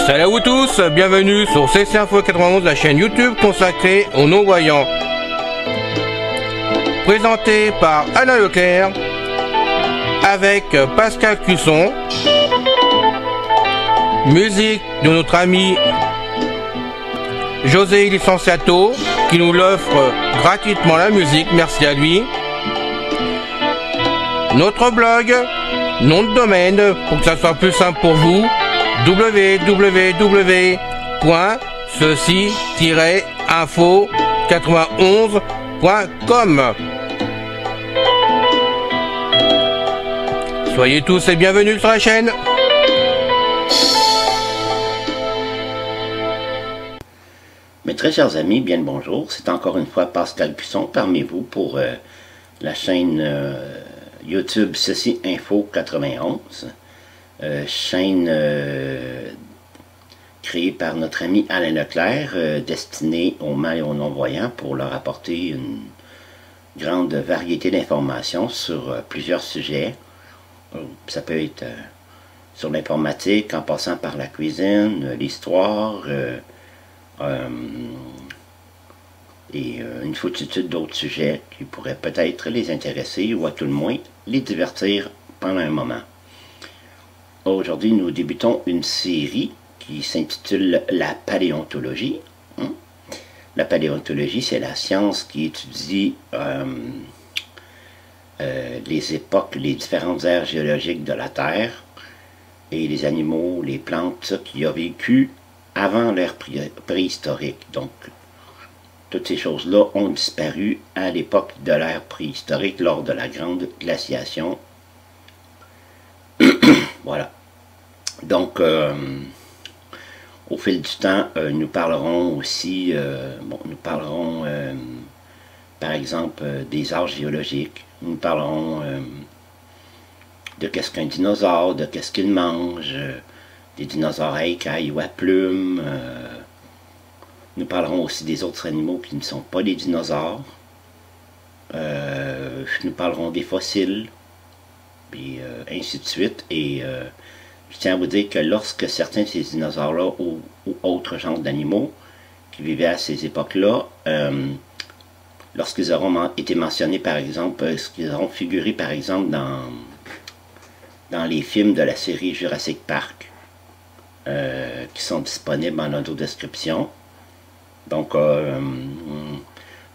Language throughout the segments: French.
Salut à vous tous, bienvenue sur CC Info 91, la chaîne YouTube consacrée aux non-voyants. Présenté par Alain Leclerc, avec Pascal Cusson. Musique de notre ami José Licenciato, qui nous l'offre gratuitement la musique, merci à lui. Notre blog, nom de domaine, pour que ça soit plus simple pour vous, www.ceci-info91.com. Soyez tous et bienvenus sur la chaîne. Mes très chers amis, bien le bonjour. C'est encore une fois Pascal Cusson parmi vous pour la chaîne YouTube Ceci Info 91. Chaîne créée par notre ami Alain Leclerc, destinée aux malades et aux non-voyants pour leur apporter une grande variété d'informations sur plusieurs sujets. Ça peut être sur l'informatique, en passant par la cuisine, l'histoire, et une foultitude d'autres sujets qui pourraient peut-être les intéresser ou à tout le moins les divertir pendant un moment. Aujourd'hui, nous débutons une série qui s'intitule La paléontologie. La paléontologie, c'est la science qui étudie les époques, les différentes ères géologiques de la Terre et les animaux, les plantes, tout ça qui a vécu avant l'ère préhistorique. Donc, toutes ces choses-là ont disparu à l'époque de l'ère préhistorique lors de la grande glaciation. Voilà. Donc, au fil du temps, nous parlerons aussi, par exemple, des âges géologiques. Nous parlerons de qu'est-ce qu'un dinosaure, de qu'est-ce qu'il mange, des dinosaures à écailles ou à plumes. Nous parlerons aussi des autres animaux qui ne sont pas des dinosaures. Nous parlerons des fossiles, et ainsi de suite. Et je tiens à vous dire que lorsque certains de ces dinosaures-là ou autres genres d'animaux qui vivaient à ces époques-là, lorsqu'ils auront été mentionnés, par exemple, lorsqu'ils auront figuré, par exemple, dans les films de la série Jurassic Park, qui sont disponibles en audio-description. Donc,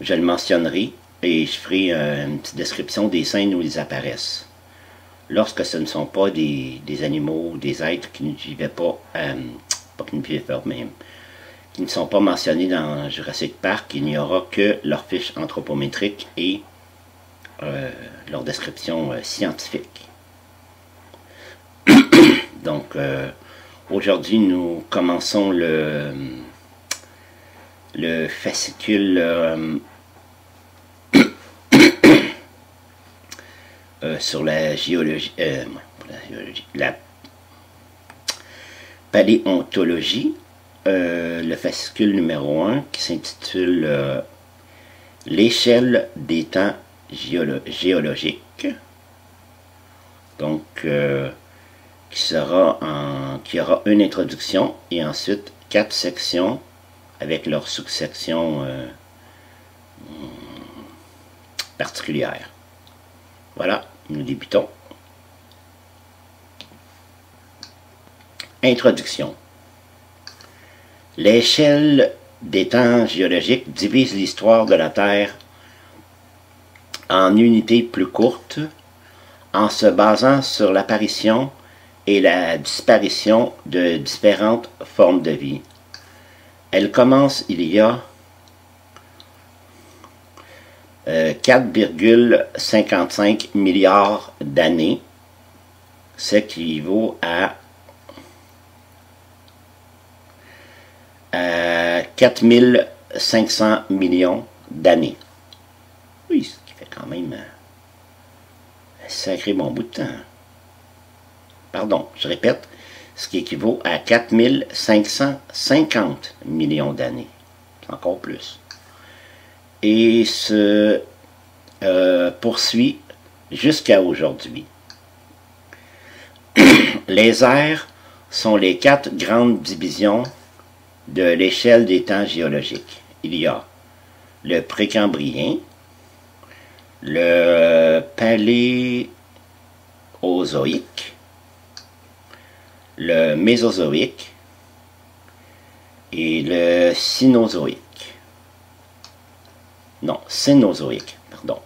je le mentionnerai et je ferai une petite description des scènes où ils apparaissent. Lorsque ce ne sont pas des animaux, des êtres qui ne vivaient pas, pas qui ne vivaient pas, mais qui ne sont pas mentionnés dans Jurassic Park, il n'y aura que leur fiche anthropométrique et leur description scientifique. Donc, aujourd'hui, nous commençons le fascicule sur la géologie, la paléontologie, le fascicule numéro 1 qui s'intitule l'échelle des temps géologiques. Donc, qui aura une introduction et ensuite 4 sections avec leurs sous-sections particulières. Voilà, nous débutons. Introduction. L'échelle des temps géologiques divise l'histoire de la Terre en unités plus courtes en se basant sur l'apparition et la disparition de différentes formes de vie. Elle commence il y a 4,55 milliards d'années, ce qui équivaut à 4500 millions d'années. Oui, ce qui fait quand même un sacré bon bout de temps. pardon, je répète, ce qui équivaut à 4550 millions d'années. Encore plus. Et se poursuit jusqu'à aujourd'hui. Les ères sont les 4 grandes divisions de l'échelle des temps géologiques. Il y a le précambrien, le paléozoïque, le mésozoïque et le cénozoïque. Non, cénozoïque, pardon.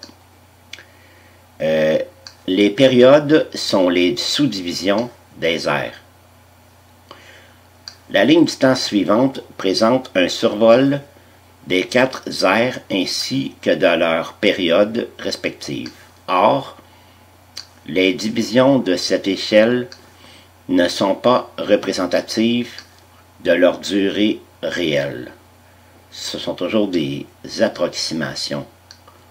Les périodes sont les sous-divisions des ères. La ligne du temps suivante présente un survol des 4 ères ainsi que de leurs périodes respectives. Or, les divisions de cette échelle ne sont pas représentatives de leur durée réelle. Ce sont toujours des approximations.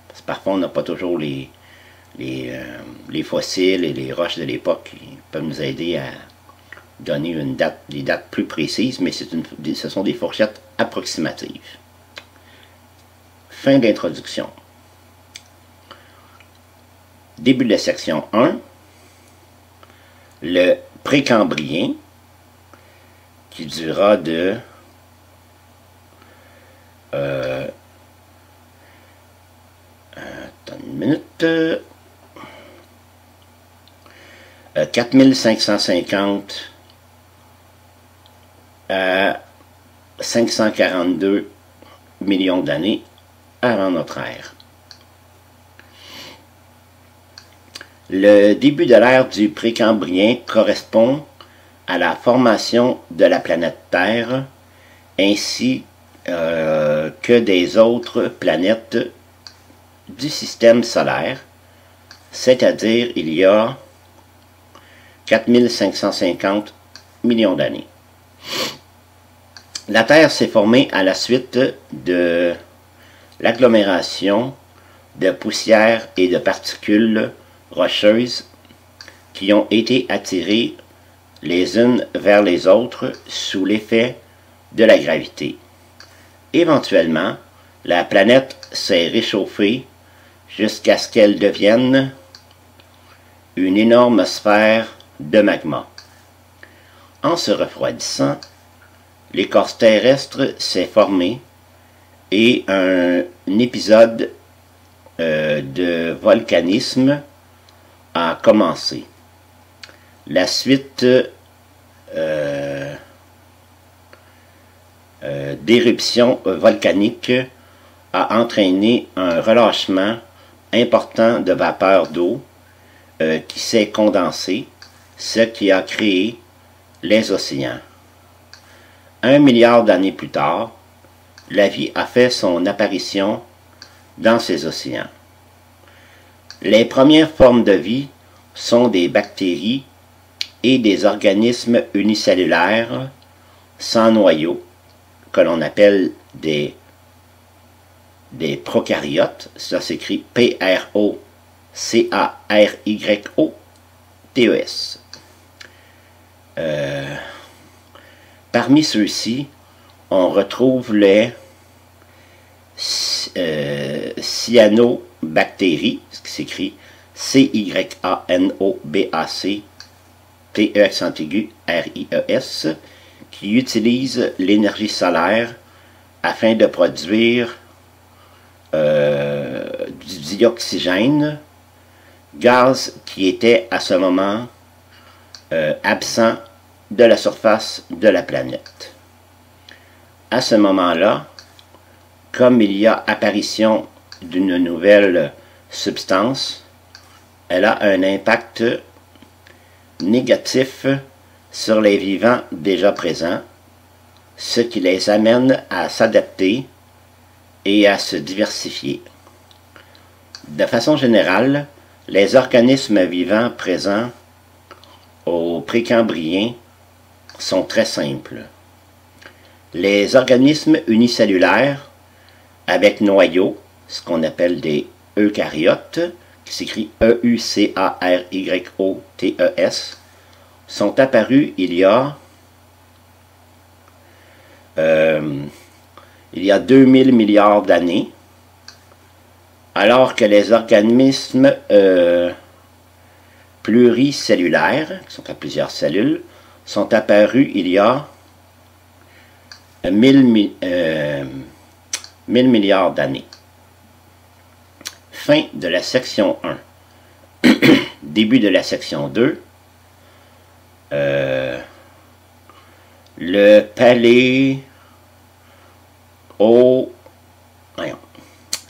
Parce que parfois, on n'a pas toujours les fossiles et les roches de l'époque qui peuvent nous aider à donner des dates plus précises, mais ce sont des fourchettes approximatives. Fin d'introduction. Début de la section 1. Le précambrien, qui durera de attends une minute. 4550 à 542 millions d'années avant notre ère. Le début de l'ère du précambrien correspond à la formation de la planète Terre ainsi que des autres planètes du système solaire, c'est-à-dire il y a 4550 millions d'années. La Terre s'est formée à la suite de l'agglomération de poussière et de particules rocheuses qui ont été attirées les unes vers les autres sous l'effet de la gravité. Éventuellement, la planète s'est réchauffée jusqu'à ce qu'elle devienne une énorme sphère de magma. En se refroidissant, l'écorce terrestre s'est formée et un épisode de volcanisme a commencé. La suite d'éruptions volcaniques a entraîné un relâchement important de vapeur d'eau qui s'est condensé, ce qui a créé les océans. 1 milliard d'années plus tard, la vie a fait son apparition dans ces océans. Les premières formes de vie sont des bactéries et des organismes unicellulaires sans noyau, que l'on appelle des prokaryotes. Ça s'écrit P-R-O-C-A-R-Y-O-T-E-S. Parmi ceux-ci, on retrouve les cyanobactéries, ce qui s'écrit C-Y-A-N-O-B-A-C-T-E-R-I-E-S, qui utilisent l'énergie solaire afin de produire du dioxygène, gaz qui était à ce moment absent de la surface de la planète. À ce moment-là, comme il y a apparition d'une nouvelle substance, elle a un impact négatif sur les vivants déjà présents, ce qui les amène à s'adapter et à se diversifier. De façon générale, les organismes vivants présents au précambrien sont très simples. Les organismes unicellulaires avec noyau, ce qu'on appelle des eucaryotes, qui s'écrit E-U-C-A-R-Y-O-T-E-S, sont apparus il y a 2000 milliards d'années, alors que les organismes pluricellulaires, qui sont à plusieurs cellules, sont apparus il y a 1000 milliards d'années. Fin de la section 1. Début de la section 2.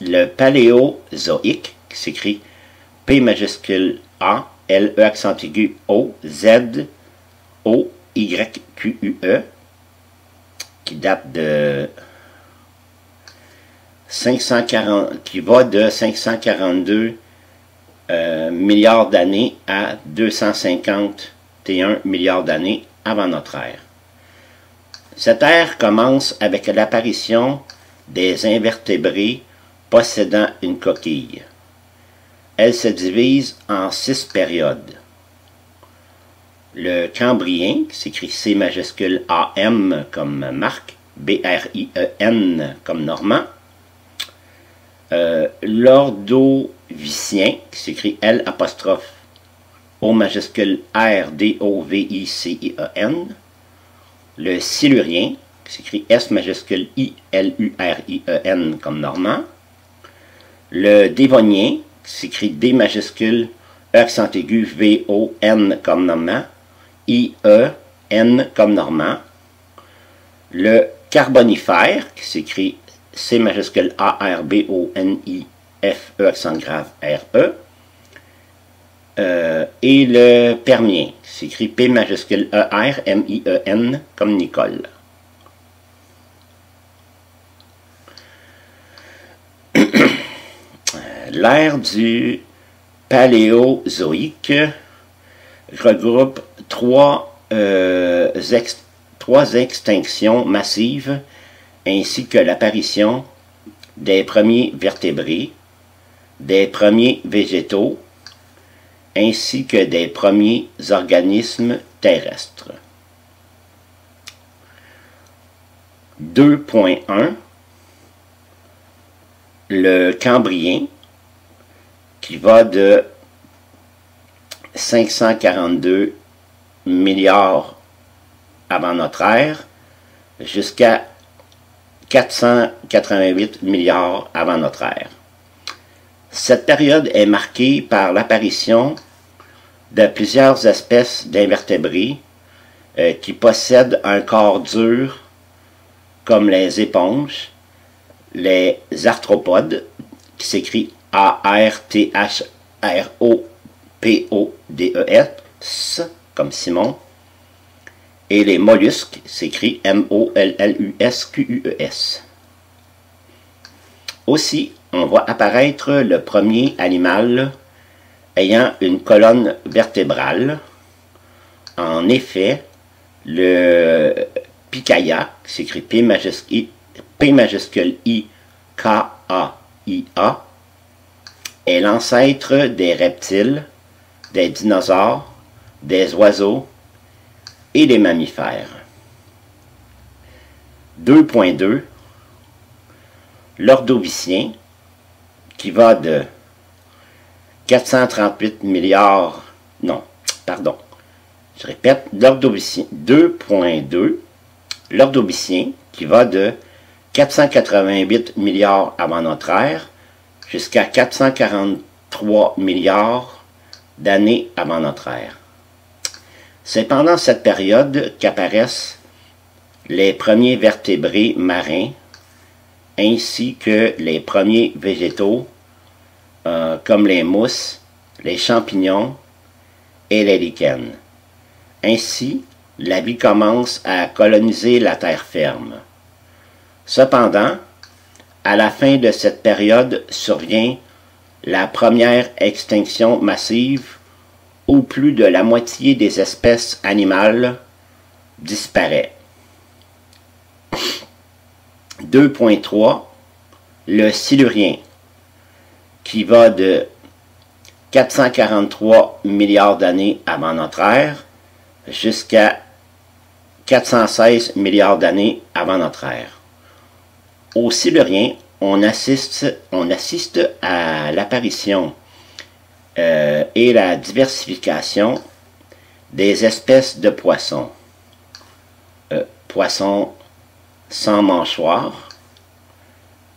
Le paléozoïque, qui s'écrit P majuscule A, L, E accent aigu, O, Z, O, Y, Q, U, E, qui date de qui va de 542 milliards d'années à 251 milliards d'années avant notre ère. Cette ère commence avec l'apparition des invertébrés possédant une coquille. Elle se divise en 6 périodes. Le Cambrien, qui s'écrit C majuscule AM comme Marc, B-R-I-E-N comme Normand. L'Ordovicien, qui s'écrit L apostrophe O majuscule R-D-O-V-I-C-I-E-N. Le Silurien, qui s'écrit S majuscule I-L-U-R-I-E-N comme Normand. Le Dévonien, qui s'écrit D majuscule E accent aigu V-O-N comme Normand. I-E-N comme Normand. Le Carbonifère, qui s'écrit C majuscule A-R-B-O-N-I-F-E accent grave R-E. Et le Permien, qui s'écrit P majuscule E-R-M-I-E-N comme Nicole. L'ère du Paléozoïque regroupe trois extinctions massives ainsi que l'apparition des premiers vertébrés, des premiers végétaux, ainsi que des premiers organismes terrestres. 2.1 Le Cambrien, qui va de 542 milliards avant notre ère jusqu'à 488 milliards avant notre ère. Cette période est marquée par l'apparition de plusieurs espèces d'invertébrés qui possèdent un corps dur comme les éponges, les arthropodes, qui s'écrit A-R-T-H-R-O-P-O-D-E-S, comme Simon, et les mollusques, s'écrit M-O-L-L-U-S-Q-U-E-S. Aussi, on voit apparaître le premier animal ayant une colonne vertébrale. En effet, le Pikaia, qui s'écrit P majuscule I-K-A-I-A, est l'ancêtre des reptiles, des dinosaures, des oiseaux et des mammifères. 2.2 L'Ordovicien, qui va de 438 milliards... Non, pardon. Je répète, l'Ordovicien. 2.2 L'Ordovicien, qui va de 488 milliards avant notre ère jusqu'à 443 milliards d'années avant notre ère. C'est pendant cette période qu'apparaissent les premiers vertébrés marins ainsi que les premiers végétaux comme les mousses, les champignons et les lichens. Ainsi, la vie commence à coloniser la terre ferme. Cependant, à la fin de cette période survient la première extinction massive où plus de la moitié des espèces animales disparaît. 2.3 Le Silurien, qui va de 443 milliards d'années avant notre ère jusqu'à 416 milliards d'années avant notre ère. Au Silurien, on assiste à l'apparition et la diversification des espèces de poissons. Poissons sans mâchoire,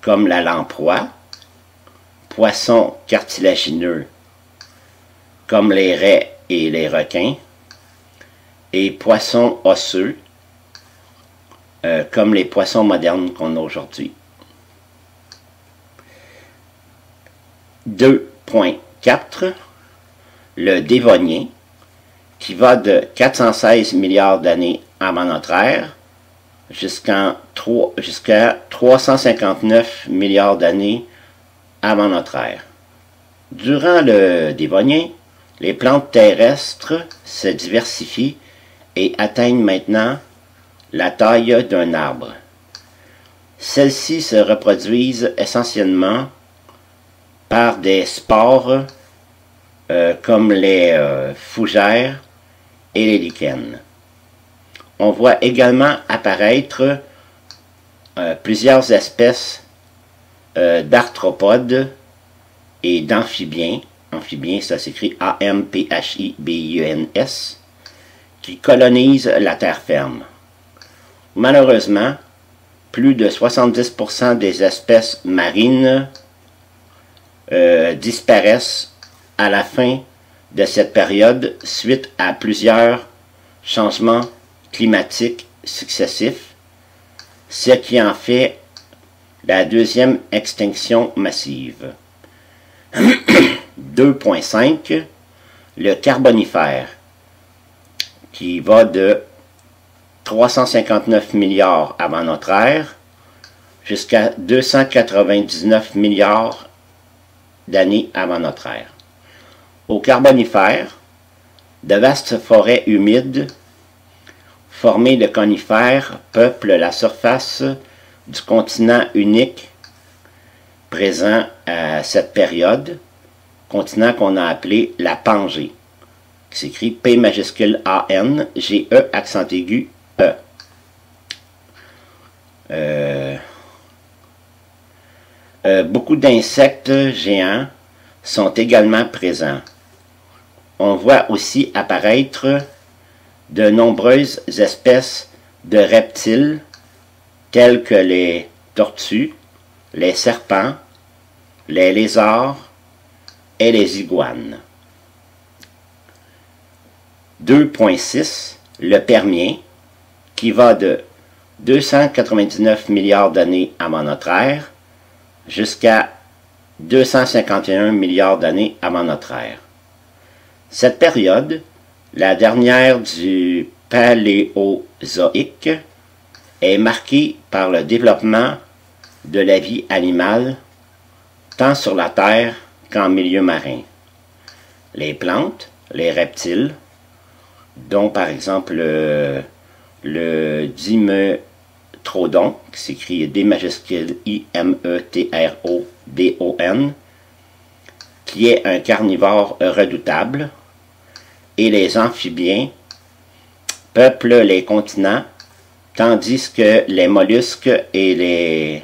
comme la lamproie, poissons cartilagineux, comme les raies et les requins, et poissons osseux, comme les poissons modernes qu'on a aujourd'hui. 2.4, le Dévonien, qui va de 416 milliards d'années avant notre ère jusqu'à 359 milliards d'années avant notre ère. Durant le Dévonien, les plantes terrestres se diversifient et atteignent maintenant la taille d'un arbre. Celles-ci se reproduisent essentiellement par des spores comme les fougères et les lichens. On voit également apparaître plusieurs espèces d'arthropodes et d'amphibiens. Amphibiens, ça s'écrit A-M-P-H-I-B-I-E-N-S, qui colonisent la terre ferme. Malheureusement, plus de 70% des espèces marines disparaissent à la fin de cette période suite à plusieurs changements climatiques successifs, ce qui en fait la deuxième extinction massive. 2.5, le Carbonifère, qui va de 359 milliards avant notre ère jusqu'à 299 milliards d'années avant notre ère. Au Carbonifère, de vastes forêts humides formées de conifères peuplent la surface du continent unique présent à cette période, continent qu'on a appelé la Pangée, qui s'écrit P majuscule A-N, G-E, accent aigu, E. Beaucoup d'insectes géants sont également présents. On voit aussi apparaître de nombreuses espèces de reptiles tels que les tortues, les serpents, les lézards et les iguanes. 2.6, le Permien, qui va de 299 milliards d'années avant notre ère jusqu'à 251 milliards d'années avant notre ère. Cette période, la dernière du Paléozoïque, est marquée par le développement de la vie animale, tant sur la terre qu'en milieu marin. Les plantes, les reptiles, dont par exemple le dimetrodon, qui s'écrit D majuscule I-M-E-T-R-O-D-O-N, qui est un carnivore redoutable, et les amphibiens peuplent les continents, tandis que les mollusques et les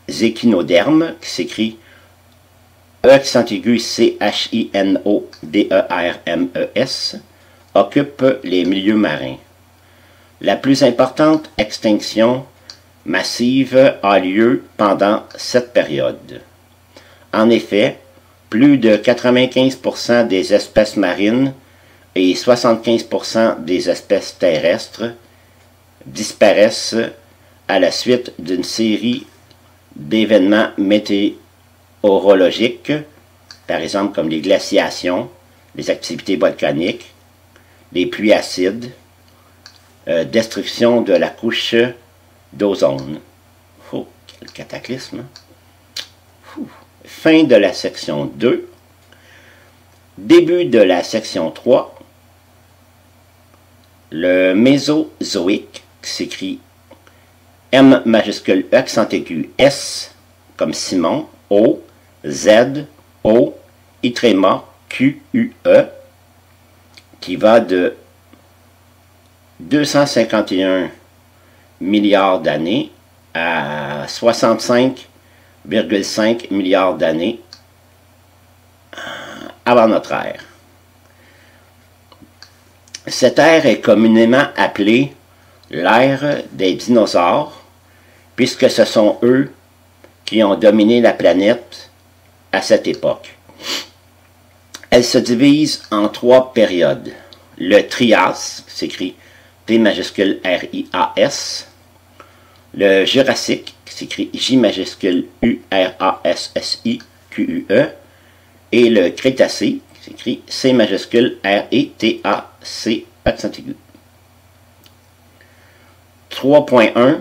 échinodermes, qui s'écrit E accent aigu C-H-I-N-O-D-E-R-M-E-S, occupent les milieux marins. La plus importante extinction massive a lieu pendant cette période. En effet, plus de 95% des espèces marines et 75% des espèces terrestres disparaissent à la suite d'une série d'événements météorologiques, par exemple comme les glaciations, les activités volcaniques, les pluies acides, destruction de la couche d'ozone. Oh, quel cataclysme! Fin de la section 2. Début de la section 3. Le Mésozoïque, qui s'écrit M majuscule E accent aigu S, comme Simon, O, Z, O, I tréma, Q, U, E, qui va de 251 milliards d'années à 65,5 milliards d'années avant notre ère. Cette ère est communément appelée l'ère des dinosaures, puisque ce sont eux qui ont dominé la planète à cette époque. Elle se divise en 3 périodes. Le Trias, qui s'écrit T majuscule R-I-A-S, le Jurassique, qui s'écrit J majuscule U-R-A-S-S-I-Q-U-E, et le Crétacé, qui s'écrit C majuscule R-E-T-A-C, accent aigu. 3.1,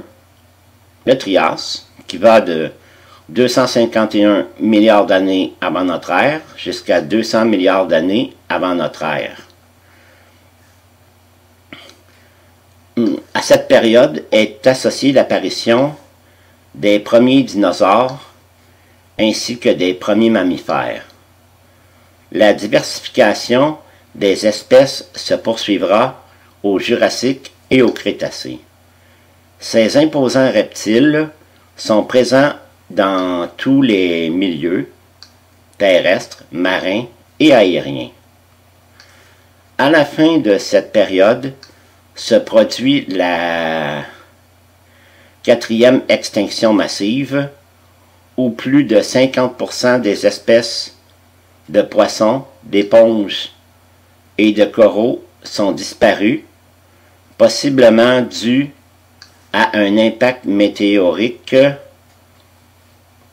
le Trias, qui va de 251 milliards d'années avant notre ère jusqu'à 200 milliards d'années avant notre ère. À cette période est associée l'apparition des premiers dinosaures ainsi que des premiers mammifères. La diversification des espèces se poursuivra au Jurassique et au Crétacé. Ces imposants reptiles sont présents dans tous les milieux terrestres, marins et aériens. À la fin de cette période se produit la 4e extinction massive, où plus de 50% des espèces de poissons, d'éponges et de coraux sont disparues, possiblement dû à un impact météorique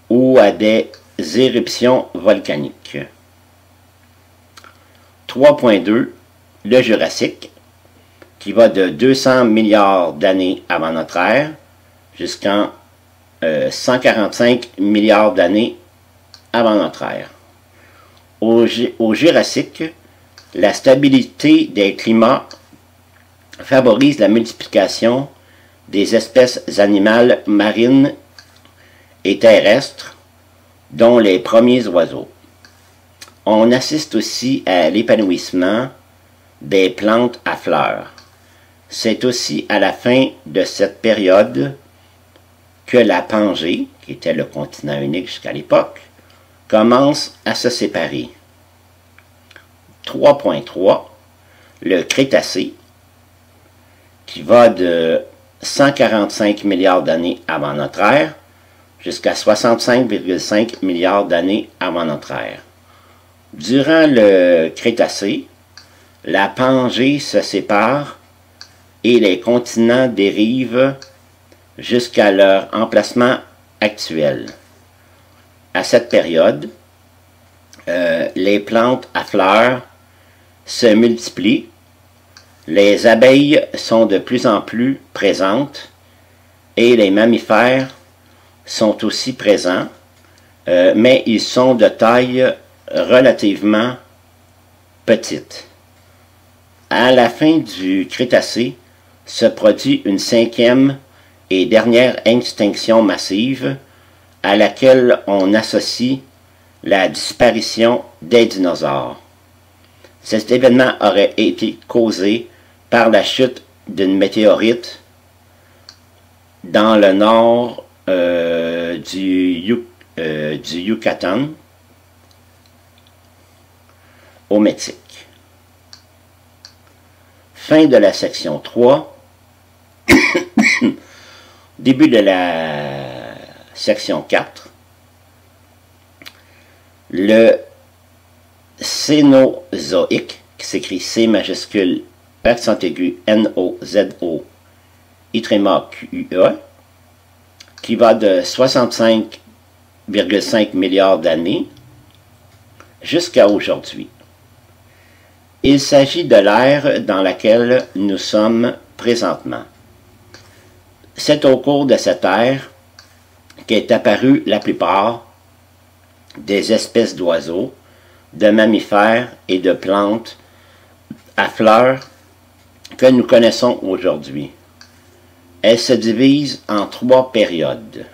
ou à des éruptions volcaniques. 3.2, le Jurassique, qui va de 200 milliards d'années avant notre ère jusqu'en 145 milliards d'années avant notre ère. Au Jurassique, la stabilité des climats favorise la multiplication des espèces animales marines et terrestres, dont les premiers oiseaux. On assiste aussi à l'épanouissement des plantes à fleurs. C'est aussi à la fin de cette période que la Pangée, qui était le continent unique jusqu'à l'époque, commence à se séparer. 3.3, le Crétacé, qui va de 145 milliards d'années avant notre ère jusqu'à 65,5 milliards d'années avant notre ère. Durant le Crétacé, la Pangée se sépare et les continents dérivent jusqu'à leur emplacement actuel. À cette période, les plantes à fleurs se multiplient, les abeilles sont de plus en plus présentes et les mammifères sont aussi présents, mais ils sont de taille relativement petite. À la fin du Crétacé se produit une 5e et dernière extinction massive à laquelle on associe la disparition des dinosaures. Cet événement aurait été causé par la chute d'une météorite dans le nord du Yucatan, au Mexique. Fin de la section 3. Début de la section 4. Le Cénozoïque, qui s'écrit C majuscule, accent aigu, N-O-Z-O, I-tréma Q-U-E, qui va de 65,5 milliards d'années jusqu'à aujourd'hui. Il s'agit de l'ère dans laquelle nous sommes présentement. C'est au cours de cette ère qu'est apparue la plupart des espèces d'oiseaux, de mammifères et de plantes à fleurs que nous connaissons aujourd'hui. Elle se divise en 3 périodes.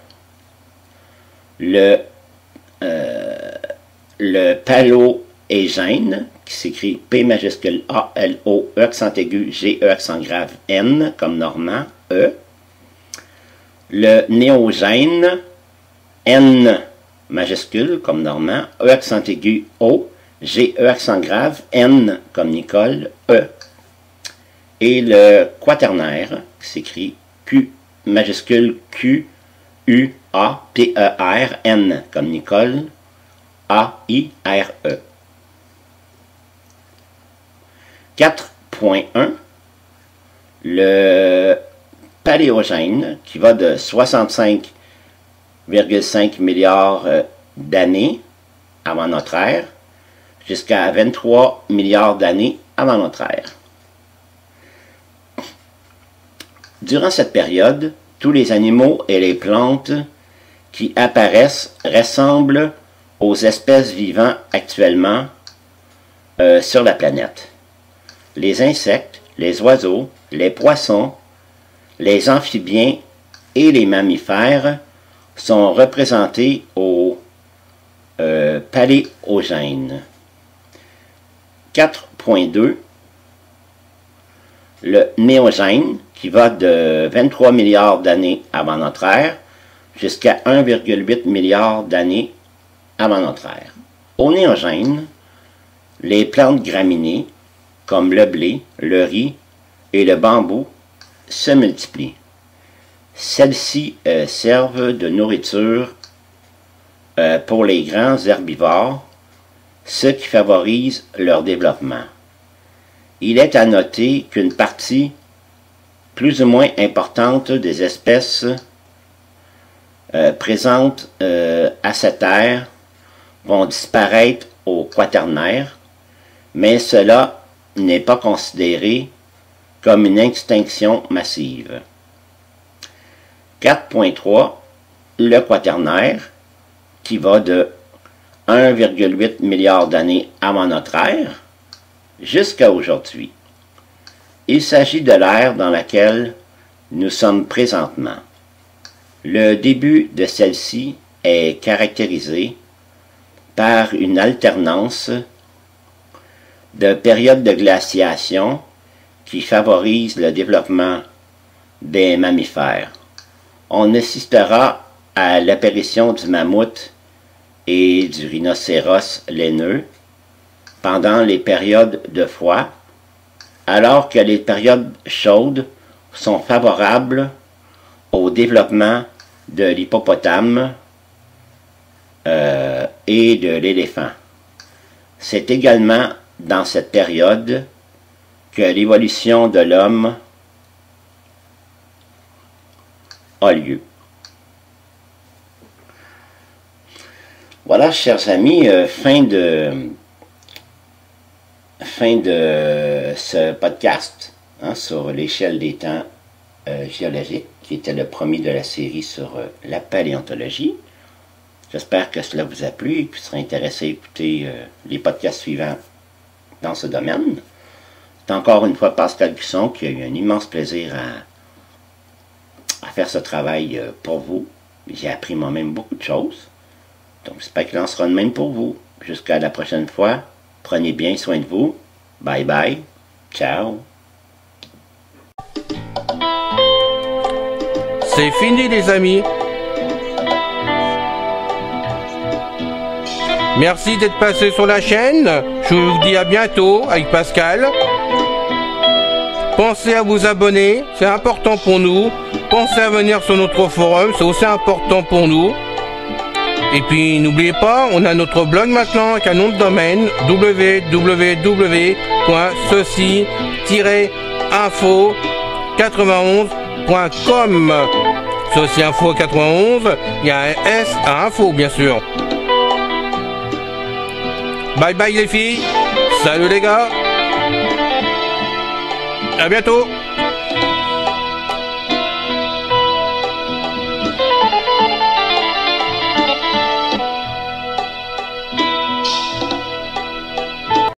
Le Paléogène, qui qui s'écrit P majuscule A, L, O, E accent aigu, G, E accent grave, N, comme Normand, E. Le néogène, N majuscule, comme Normand, E accent aigu, O, G, E accent grave, N, comme Nicole, E. Et le quaternaire, qui s'écrit Q majuscule, Q, U, A, P, E, R, N, comme Nicole, A, I, R, E. 4.1, le paléogène, qui va de 65,5 milliards d'années avant notre ère jusqu'à 23 milliards d'années avant notre ère. Durant cette période, tous les animaux et les plantes qui apparaissent ressemblent aux espèces vivant actuellement sur la planète. Les insectes, les oiseaux, les poissons, les amphibiens et les mammifères sont représentés au paléogène. 4.2, le néogène, qui va de 23 milliards d'années avant notre ère jusqu'à 1,8 milliard d'années avant notre ère. Au néogène, les plantes graminées, comme le blé, le riz et le bambou, se multiplient. Celles-ci servent de nourriture pour les grands herbivores, ce qui favorise leur développement. Il est à noter qu'une partie plus ou moins importante des espèces présentes à cette ère vont disparaître au quaternaire, mais cela n'est pas considéré comme une extinction massive. 4.3, le quaternaire, qui va de 1,8 milliard d'années avant notre ère jusqu'à aujourd'hui. Il s'agit de l'ère dans laquelle nous sommes présentement. Le début de celle-ci est caractérisé par une alternance de périodes de glaciation qui favorisent le développement des mammifères. On assistera à l'apparition du mammouth et du rhinocéros laineux pendant les périodes de froid, alors que les périodes chaudes sont favorables au développement de l'hippopotame et de l'éléphant. C'est également dans cette période que l'évolution de l'homme a lieu. Voilà, chers amis, fin de ce podcast sur l'échelle des temps géologiques, qui était le premier de la série sur la paléontologie. J'espère que cela vous a plu et que vous serez intéressé à écouter les podcasts suivants dans ce domaine. C'est encore une fois Pascal Cusson qui a eu un immense plaisir à faire ce travail pour vous. J'ai appris moi-même beaucoup de choses. Donc j'espère qu'il en sera de même pour vous. Jusqu'à la prochaine fois. Prenez bien soin de vous. Bye bye. Ciao. C'est fini les amis. Merci d'être passé sur la chaîne. Je vous dis à bientôt avec Pascal. Pensez à vous abonner, c'est important pour nous. Pensez à venir sur notre forum, c'est aussi important pour nous. Et puis n'oubliez pas, on a notre blog maintenant avec un nom de domaine www.ceci-info91.com. Ceci Info 91, il y a un S à info bien sûr. Bye bye les filles, salut les gars, à bientôt.